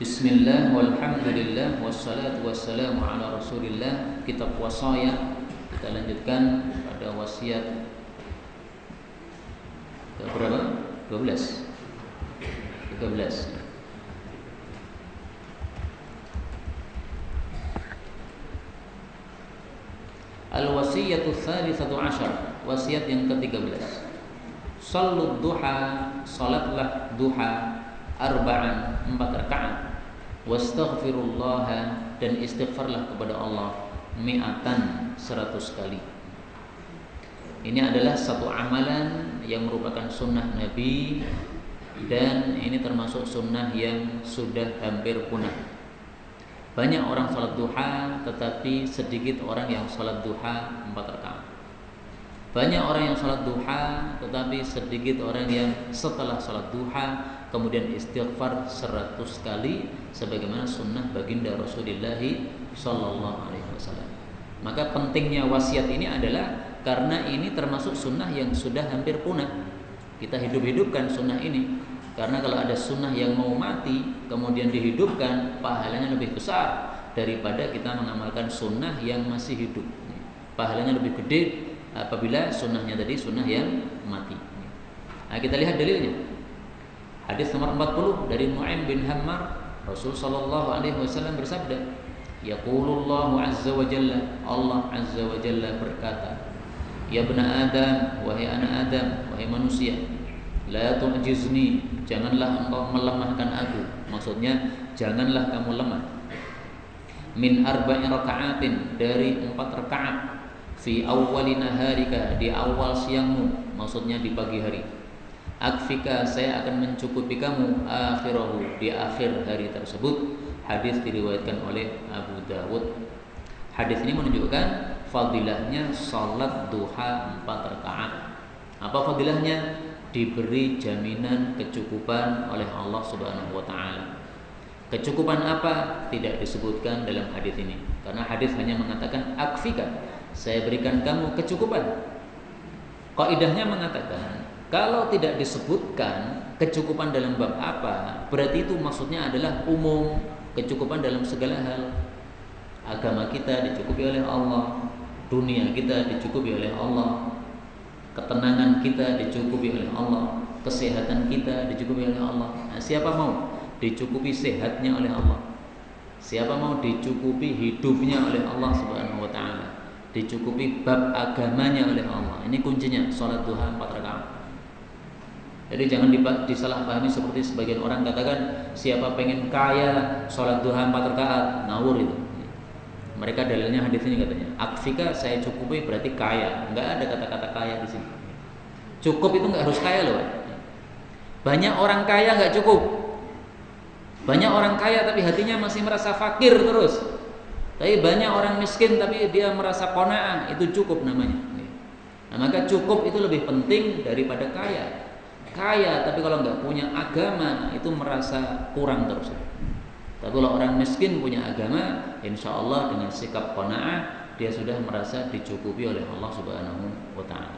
Bismillah walhamdulillah wassalatu wassalamu ala rasulillah. Kitab wasaya. Kita lanjutkan pada wasiat ke berapa? 12 13. Al-wasiyatu tsalitsatu asyar, wasiat yang ke-13. Shallu duha, salatlah duha arba'an, 4 rakaat. Wastaghfirullah, dan istighfarlah kepada Allah mi'atan, 100 kali. Ini adalah satu amalan yang merupakan sunnah Nabi, dan ini termasuk sunnah yang sudah hampir punah. Banyak orang salat duha, tetapi sedikit orang yang salat duha 4 rakaat. Banyak orang yang salat duha, tetapi sedikit orang yang setelah salat duha kemudian istighfar 100 kali, sebagaimana sunnah baginda Rasulullah sallallahu alaihi wasallam. Maka pentingnya wasiat ini adalah karena ini termasuk sunnah yang sudah hampir punah. Kita hidup-hidupkan sunnah ini. Karena kalau ada sunnah yang mau mati kemudian dihidupkan, pahalanya lebih besar daripada kita mengamalkan sunnah yang masih hidup. Pahalanya lebih gede apabila sunnahnya tadi sunnah yang mati. Nah, kita lihat dalilnya. Hadis nomor 40 dari Nu'aim bin Hammar, Rasul sallallahu alaihi wasallam bersabda, yaqulullahu azza wa jalla, Allah azza wa jalla berkata, ya bani Adam, wahai anak Adam, wahai manusia, la tu'jizni, janganlah engkau melemahkan aku. Maksudnya janganlah kamu lemah. Min arba'i raka'atin, dari 4 rakaat. Fi awwali naharika, di awal siangmu, maksudnya di pagi hari. Akfika, saya akan mencukupi kamu. Akhirahu, di akhir hari tersebut. Hadis diriwayatkan oleh Abu Dawud. Hadis ini menunjukkan fadilahnya salat duha 4 rakaat. Apa fadilahnya? Diberi jaminan kecukupan oleh Allah Subhanahu wa taala. Kecukupan apa? Tidak disebutkan dalam hadis ini. Karena hadis hanya mengatakan akfika, saya berikan kamu kecukupan. Kaidahnya mengatakan kalau tidak disebutkan kecukupan dalam bab apa, berarti itu maksudnya adalah umum, kecukupan dalam segala hal. Agama kita dicukupi oleh Allah, dunia kita dicukupi oleh Allah, ketenangan kita dicukupi oleh Allah, kesehatan kita dicukupi oleh Allah. Nah, siapa mau dicukupi sehatnya oleh Allah? Siapa mau dicukupi hidupnya oleh Allah Subhanahu wa taala? Dicukupi bab agamanya oleh Allah. Ini kuncinya salat duha 4 rakaat. Jadi jangan disalahpahami seperti sebagian orang katakan, siapa pengen kaya salat duha 4 rakaat, ngawur itu. Mereka dalilnya hadis ini katanya, akfika, saya cukupi berarti kaya. Enggak ada kata-kata kaya di sini. Cukup itu enggak harus kaya loh. Banyak orang kaya enggak cukup. Banyak orang kaya tapi hatinya masih merasa fakir terus. Tapi banyak orang miskin tapi dia merasa qanaah, itu cukup namanya. Nah, maka cukup itu lebih penting daripada kaya. Kaya tapi kalau enggak punya agama itu merasa kurang terus. Tapi kalau orang miskin punya agama, insya Allah dengan sikap qanaah dia sudah merasa dicukupi oleh Allah Subhanahu wa taala.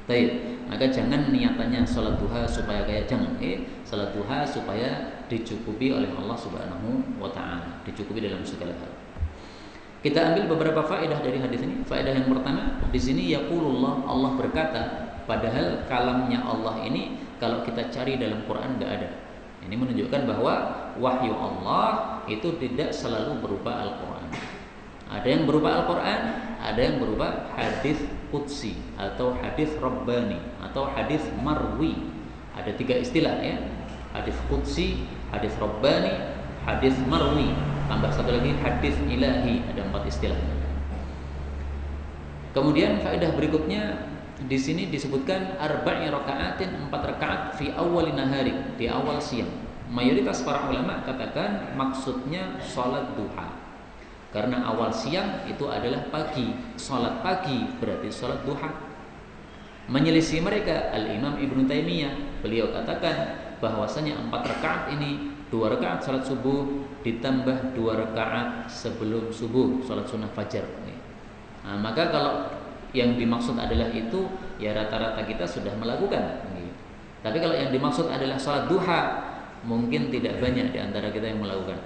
Baik, maka jangan niatannya salat duha supaya kaya, jangan. Salat duha supaya dicukupi oleh Allah Subhanahu wa taala, dicukupi dalam segala hal. Kita ambil beberapa faedah dari hadis ini. Faedah yang pertama, di sini yaqulullah, Allah berkata, padahal kalamnya Allah ini kalau kita cari dalam Quran enggak ada. Ini menunjukkan bahwa wahyu Allah itu tidak selalu berupa Al-Quran. Ada yang berupa Al-Quran, ada yang berupa hadis qudsi atau hadis rabbani atau hadis marwi. Ada 3 istilah ya. Hadis qudsi, hadis rabbani, hadis marwi. Tambah satu lagi hadis ilahi, ada 4 istilah. Kemudian faedah berikutnya, di sini disebutkan arba'i raka'atin, 4 rakaat fi awwali nahari, di awal siang. Mayoritas para ulama katakan maksudnya salat duha. Karena awal siang itu adalah pagi. Salat pagi berarti salat duha. Menyelisih mereka Al-Imam Ibnu Taimiyah, beliau katakan bahwasanya 4 rakaat ini 2 rakaat salat subuh ditambah 2 rakaat sebelum subuh, salat sunnah fajar. Nah, maka kalau yang dimaksud adalah itu, ya rata-rata kita sudah melakukan. Tapi kalau yang dimaksud adalah salat duha, mungkin tidak banyak di antara kita yang melakukan.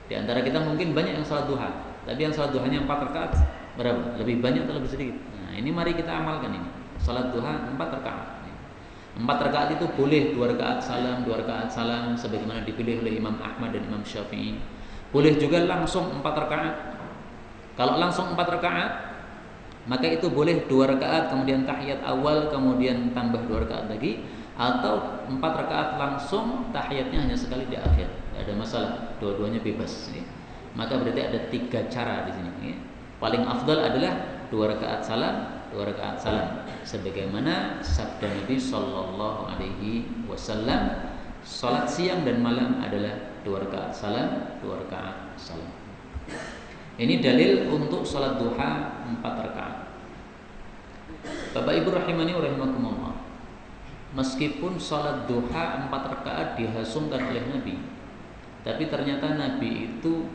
Di antara kita mungkin banyak yang salat duha, tapi yang salat duhanya 4 rakaat berapa? Lebih banyak atau lebih sedikit? Nah, ini mari kita amalkan ini. Salat duha 4 rakaat. 4 rakaat itu boleh 2 rakaat salam, 2 rakaat salam sebagaimana dipilih oleh Imam Ahmad dan Imam Syafi'i. Boleh juga langsung 4 rakaat. Kalau langsung 4 rakaat, maka itu boleh 2 rakaat kemudian tahiyat awal kemudian tambah 2 rakaat lagi, atau 4 rakaat langsung tahiyatnya hanya sekali di akhir. Tidak ada masalah, dua-duanya bebas. Maka berarti ada 3 cara di sini. Paling afdal adalah 2 rakaat salam, 2 rakaat salam, sebagaimana sabda Nabi Sallallahu Alaihi Wasallam, salat siang dan malam adalah 2 rakaat salam, 2 rakaat salam. Ini dalil untuk salat duha 4 rakaat. Bapak Ibu rahimani wa rahimakumullah, meskipun salat duha 4 rakaat dihasungkan oleh Nabi, tapi ternyata Nabi itu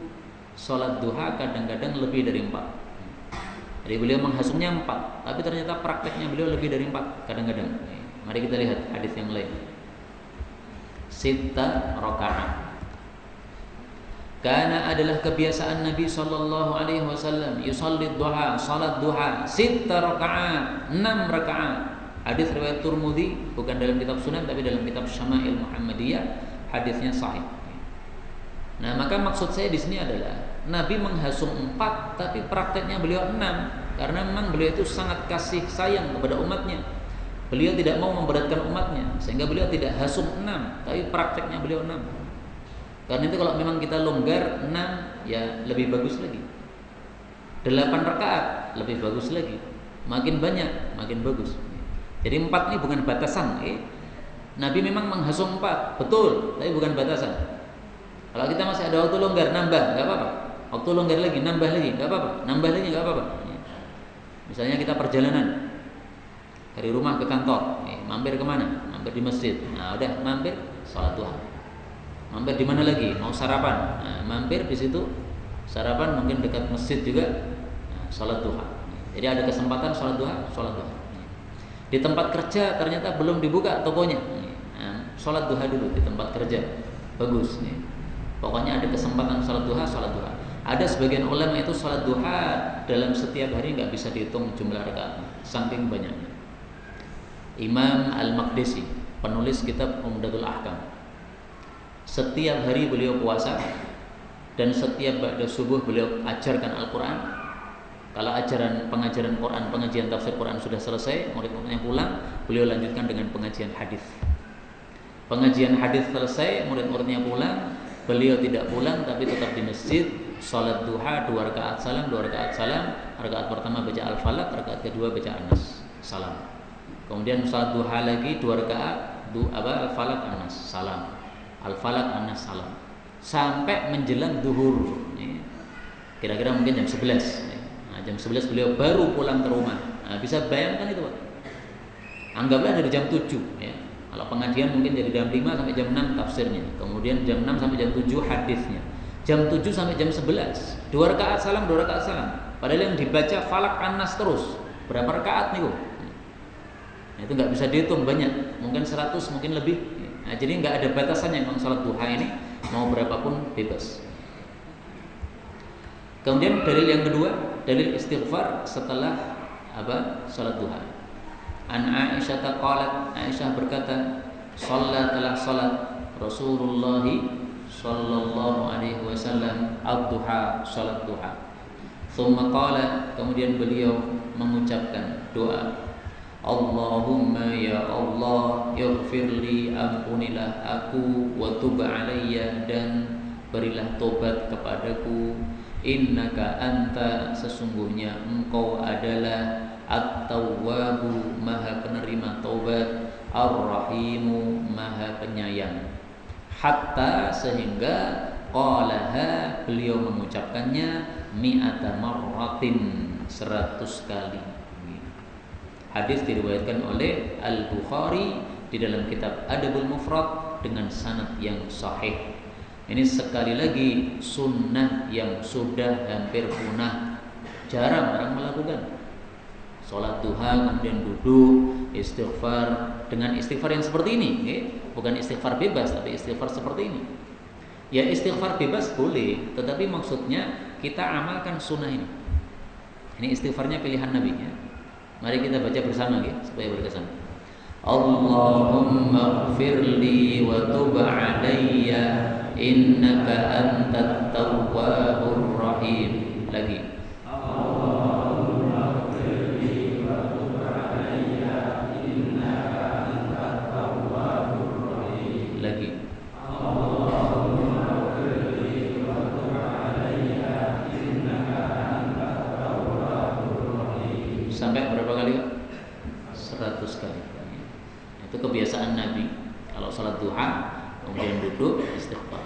salat duha kadang-kadang lebih dari 4. Jadi beliau menghasungnya 4, tapi ternyata prakteknya beliau lebih dari 4 kadang-kadang. Mari kita lihat hadis yang lain. 6 rakaat. Karena adalah kebiasaan Nabi Sallallahu Alaihi Wasallam yusalli duha, salat duha 6 rakaat, 6 rakaat. Hadis riwayat Tirmidzi, bukan dalam kitab Sunan tapi dalam kitab Syama'il Muhammadiyah, hadisnya sahih. Nah, maka maksud saya di sini adalah Nabi menghasung 4, tapi prakteknya beliau 6, karena memang beliau itu sangat kasih sayang kepada umatnya. Beliau tidak mau memberatkan umatnya, sehingga beliau tidak hasung 6, tapi prakteknya beliau 6. Karena itu kalau memang kita longgar 6, ya lebih bagus lagi. 8 rakaat lebih bagus lagi. Makin banyak, makin bagus. Jadi 4 ini bukan batasan. Nabi memang menghasung 4, betul, tapi bukan batasan. Kalau kita masih ada waktu longgar, nambah, nggak apa-apa. Waktu longgar lagi, nambah lagi, nggak apa-apa. Nambah lagi, nggak apa-apa. Misalnya kita perjalanan dari rumah ke kantor, mampir kemana? Mampir di masjid. Nah, udah mampir, salat duha. Mampir di mana lagi? Mau sarapan. Nah, mampir di situ sarapan, mungkin dekat masjid juga. Nah, salat duha. Jadi ada kesempatan salat duha, salat duha. Di tempat kerja ternyata belum dibuka tokonya. Nah, salat duha dulu di tempat kerja. Bagus nih. Pokoknya ada kesempatan salat duha, salat duha. Ada sebagian ulama itu salat duha dalam setiap hari nggak bisa dihitung jumlah rakaat, saking banyaknya. Imam Al-Maqdisi, penulis kitab Umdatul Ahkam, setiap hari beliau puasa dan setiap ba'da subuh beliau ajarkan Al-Quran. Kalau pengajaran Quran, pengajian tafsir Quran sudah selesai, murid-muridnya pulang, beliau lanjutkan dengan pengajian hadis. Pengajian hadis selesai, murid-muridnya pulang, beliau tidak pulang tapi tetap di masjid, salat duha 2 rakaat salam, 2 rakaat salam. Rakaat pertama baca Al-Falaq, rakaat kedua baca An-Nas, salam. Kemudian salat duha lagi 2 rakaat, Al-Falaq, An-Nas, salam. Al-Falaq, An-Nas, salam. Sampai menjelang zuhur. Kira-kira mungkin jam 11. Nah, jam 11 beliau baru pulang ke rumah. Nah, bisa bayangkan itu, Pak. Anggaplah dari jam 7 ya. Kalau pengajian mungkin dari jam 5 sampai jam 6 tafsirnya. Kemudian jam 6 sampai jam 7 hadisnya. Jam 7 sampai jam 11. 2 rakaat salam, 2 rakaat salam. Padahal yang dibaca Falaq, An-Nas terus. Berapa rakaat nih, Nah, itu nggak bisa dihitung, banyak. Mungkin 100, mungkin lebih. Nah, jadi nggak ada batasannya memang salat duha ini, mau berapapun bebas. Kemudian dalil yang kedua, dalil istighfar setelah salat duha. An Aisyah qalat, Aisyah berkata, telah salat Rasulullah sallallahu alaihi wasallam ad-duha, salat duha. Tsumma qala, kemudian beliau mengucapkan doa, Allahumma ya Allah, ighfirli, ampunilah aku, wa tub alayya, dan berilah tobat kepadaku. Innaka anta, sesungguhnya engkau adalah At-Tawwabu, maha penerima taubat, Ar-Rahimu, maha penyayang. Hatta, sehingga qalaha, beliau mengucapkannya mi'ata marratin, 100 kali. Hadis diriwayatkan oleh Al-Bukhari di dalam kitab Adabul Mufrad dengan sanad yang sahih. Ini sekali lagi sunnah yang sudah hampir punah, jarang orang melakukan. Sholat duha kemudian duduk istighfar dengan istighfar yang seperti ini, bukan istighfar bebas tapi istighfar seperti ini. Ya istighfar bebas boleh, tetapi maksudnya kita amalkan sunnah ini. Ini istighfarnya pilihan Nabi ya. Mari kita baca bersama ya, supaya berkesan. Allahumma ighfirli wa tub alayya innaka antat tawwabur rahim. Lagi. Sampai berapa kali? 100 kali. Itu kebiasaan Nabi. Kalau sholat duha kemudian duduk istighfar.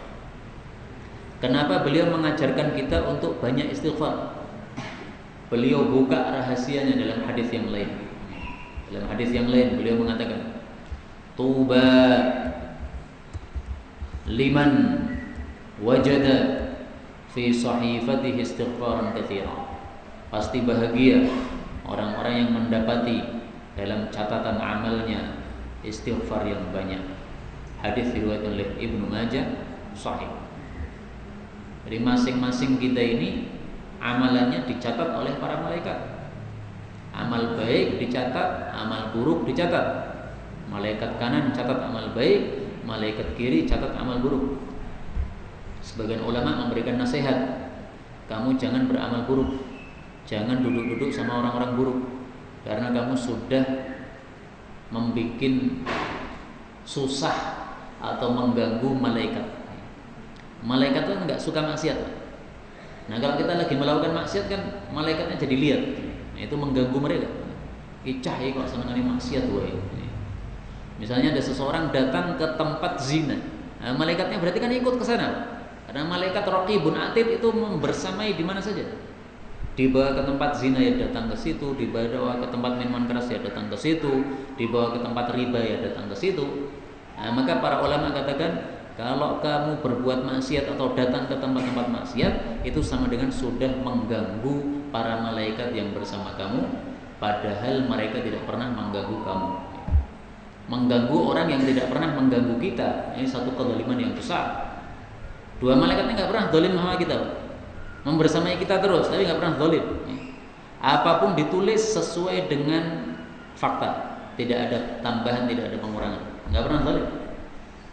Kenapa beliau mengajarkan kita untuk banyak istighfar? Beliau buka rahasianya dalam hadis yang lain. Dalam hadis yang lain beliau mengatakan, Tuba liman wajada fi sahifatihi istighfaran katsiran. Pasti bahagia orang-orang yang mendapati dalam catatan amalnya istighfar yang banyak. Hadis diriwayatkan oleh Ibnu Majah sahih. Jadi masing-masing kita ini amalannya dicatat oleh para malaikat. Amal baik dicatat, amal buruk dicatat. Malaikat kanan catat amal baik, malaikat kiri catat amal buruk. Sebagian ulama memberikan nasihat, kamu jangan beramal buruk, jangan duduk-duduk sama orang-orang buruk, karena kamu sudah membuat susah atau mengganggu malaikat. Malaikat itu nggak suka maksiat. Nah kalau kita lagi melakukan maksiat kan malaikatnya jadi lihat. Nah, itu mengganggu mereka. Icah ya kok senengane maksiat wae. Misalnya ada seseorang datang ke tempat zina, nah, malaikatnya berarti kan ikut ke sana. Karena malaikat Raqibun Atid itu membersamai di mana saja. Dibawa ke tempat zina ya datang ke situ, dibawa ke tempat minuman keras ya datang ke situ, dibawa ke tempat riba ya datang ke situ. Nah, maka para ulama katakan kalau kamu berbuat maksiat atau datang ke tempat-tempat maksiat itu sama dengan sudah mengganggu para malaikat yang bersama kamu, padahal mereka tidak pernah mengganggu kamu. Mengganggu orang yang tidak pernah mengganggu kita, ini satu kezaliman yang besar. Dua malaikatnya nggak pernah zalim sama kita, membersamai kita terus, tapi nggak pernah zalim. Apapun ditulis sesuai dengan fakta, tidak ada tambahan, tidak ada pengurangan, nggak pernah zalim.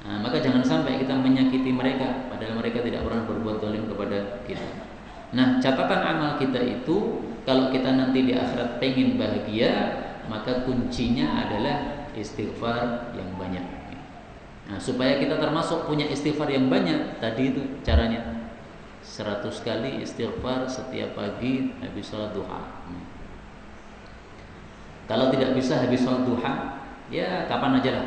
Nah, maka jangan sampai kita menyakiti mereka, padahal mereka tidak pernah berbuat zalim kepada kita. Nah, catatan amal kita itu, kalau kita nanti di akhirat pengen bahagia, maka kuncinya adalah istighfar yang banyak. Nah, supaya kita termasuk punya istighfar yang banyak, tadi itu caranya 100 kali istighfar setiap pagi habis sholat duha. Kalau tidak bisa habis sholat duha, ya kapan aja lah.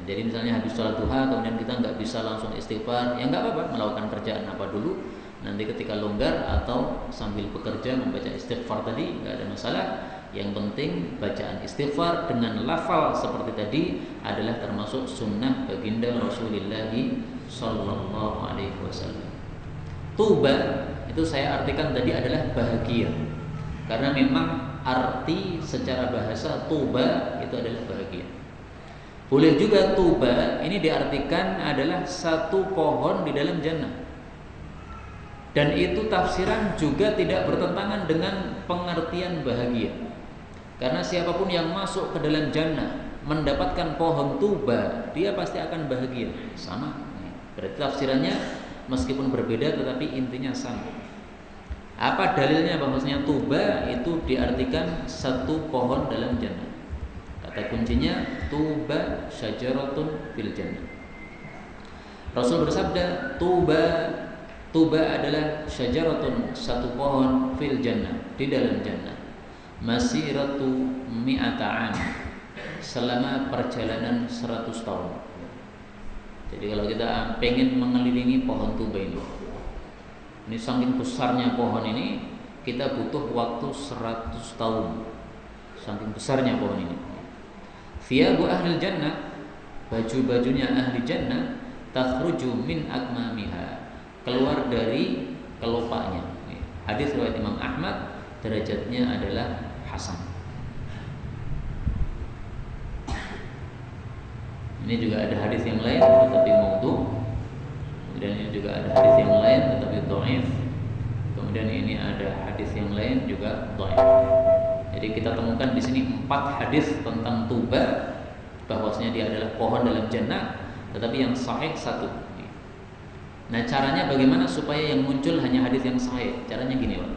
Jadi misalnya habis sholat duha kemudian kita nggak bisa langsung istighfar, ya nggak apa-apa, melakukan kerjaan apa dulu. Nanti ketika longgar atau sambil bekerja membaca istighfar tadi nggak ada masalah. Yang penting bacaan istighfar dengan lafal seperti tadi adalah termasuk sunnah baginda Rasulullah Sallallahu Alaihi Wasallam. Tuba itu saya artikan tadi adalah bahagia, karena memang arti secara bahasa tuba itu adalah bahagia. Boleh juga tuba ini diartikan adalah satu pohon di dalam jannah. Dan itu tafsiran juga tidak bertentangan dengan pengertian bahagia. Karena siapapun yang masuk ke dalam jannah mendapatkan pohon tuba, dia pasti akan bahagia. Sama. Berarti tafsirannya meskipun berbeda tetapi intinya sama. Apa dalilnya bahwasanya tuba itu diartikan satu pohon dalam jannah? Kata kuncinya tuba syajaratun fil jannah. Rasul bersabda tuba adalah syajaratun, satu pohon fil jannah, di dalam jannah. Masiratu mi'ata am, selama perjalanan 100 tahun. Jadi kalau kita pengen mengelilingi pohon tuba ini saking besarnya pohon ini, kita butuh waktu 100 tahun. Saking besarnya pohon ini. Thiyabu ahli jannah, baju-bajunya ahli jannah, takhruju min akmamiha, keluar dari kelopaknya. Hadis riwayat Imam Ahmad, derajatnya adalah hasan. Ini juga ada hadis yang lain tetapi maudhu. Kemudian ini juga ada hadis yang lain tetapi dhaif. Kemudian ini ada hadis yang lain juga dhaif. Jadi kita temukan di sini 4 hadis tentang tuba, bahwasanya dia adalah pohon dalam jannah, tetapi yang sahih 1. Nah, caranya bagaimana supaya yang muncul hanya hadis yang sahih? Caranya gini, Pak.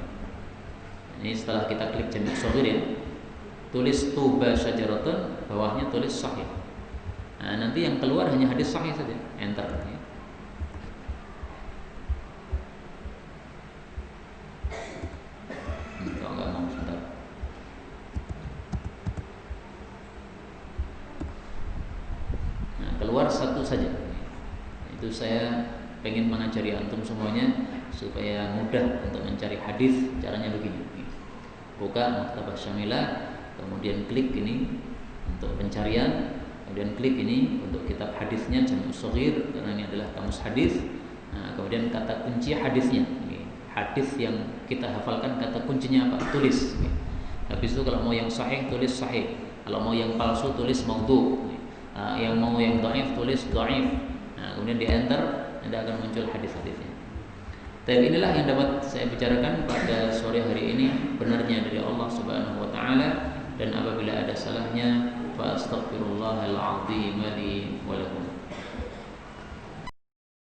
Ini setelah kita klik Jami' Shaghir ya, tulis tuba syajaratun, bawahnya tulis sahih. Nah, nanti yang keluar hanya hadis sahih saja. Enter. Kalau nggak mau sebentar. Nah, keluar 1 saja. Itu saya pengen mengajari antum semuanya supaya mudah untuk mencari hadis. Caranya begini. Buka Maktabah Syamilah, kemudian klik ini untuk pencarian, kemudian klik ini untuk kitab hadisnya Jami' Shaghir karena ini adalah kamus hadis. Nah, kemudian kata kunci hadisnya. Hadis yang kita hafalkan kata kuncinya apa? Tulis. Habis itu kalau mau yang sahih tulis sahih. Kalau mau yang palsu tulis maudhu. Yang mau yang dhaif tulis dhaif. Nah, kemudian di enter, nanti akan muncul hadis-hadisnya. Tapi inilah yang dapat saya bicarakan pada sore hari ini, benarnya dari Allah Subhanahu wa taala, dan apabila ada salahnya fa astaghfirullahal azim li wa lakum.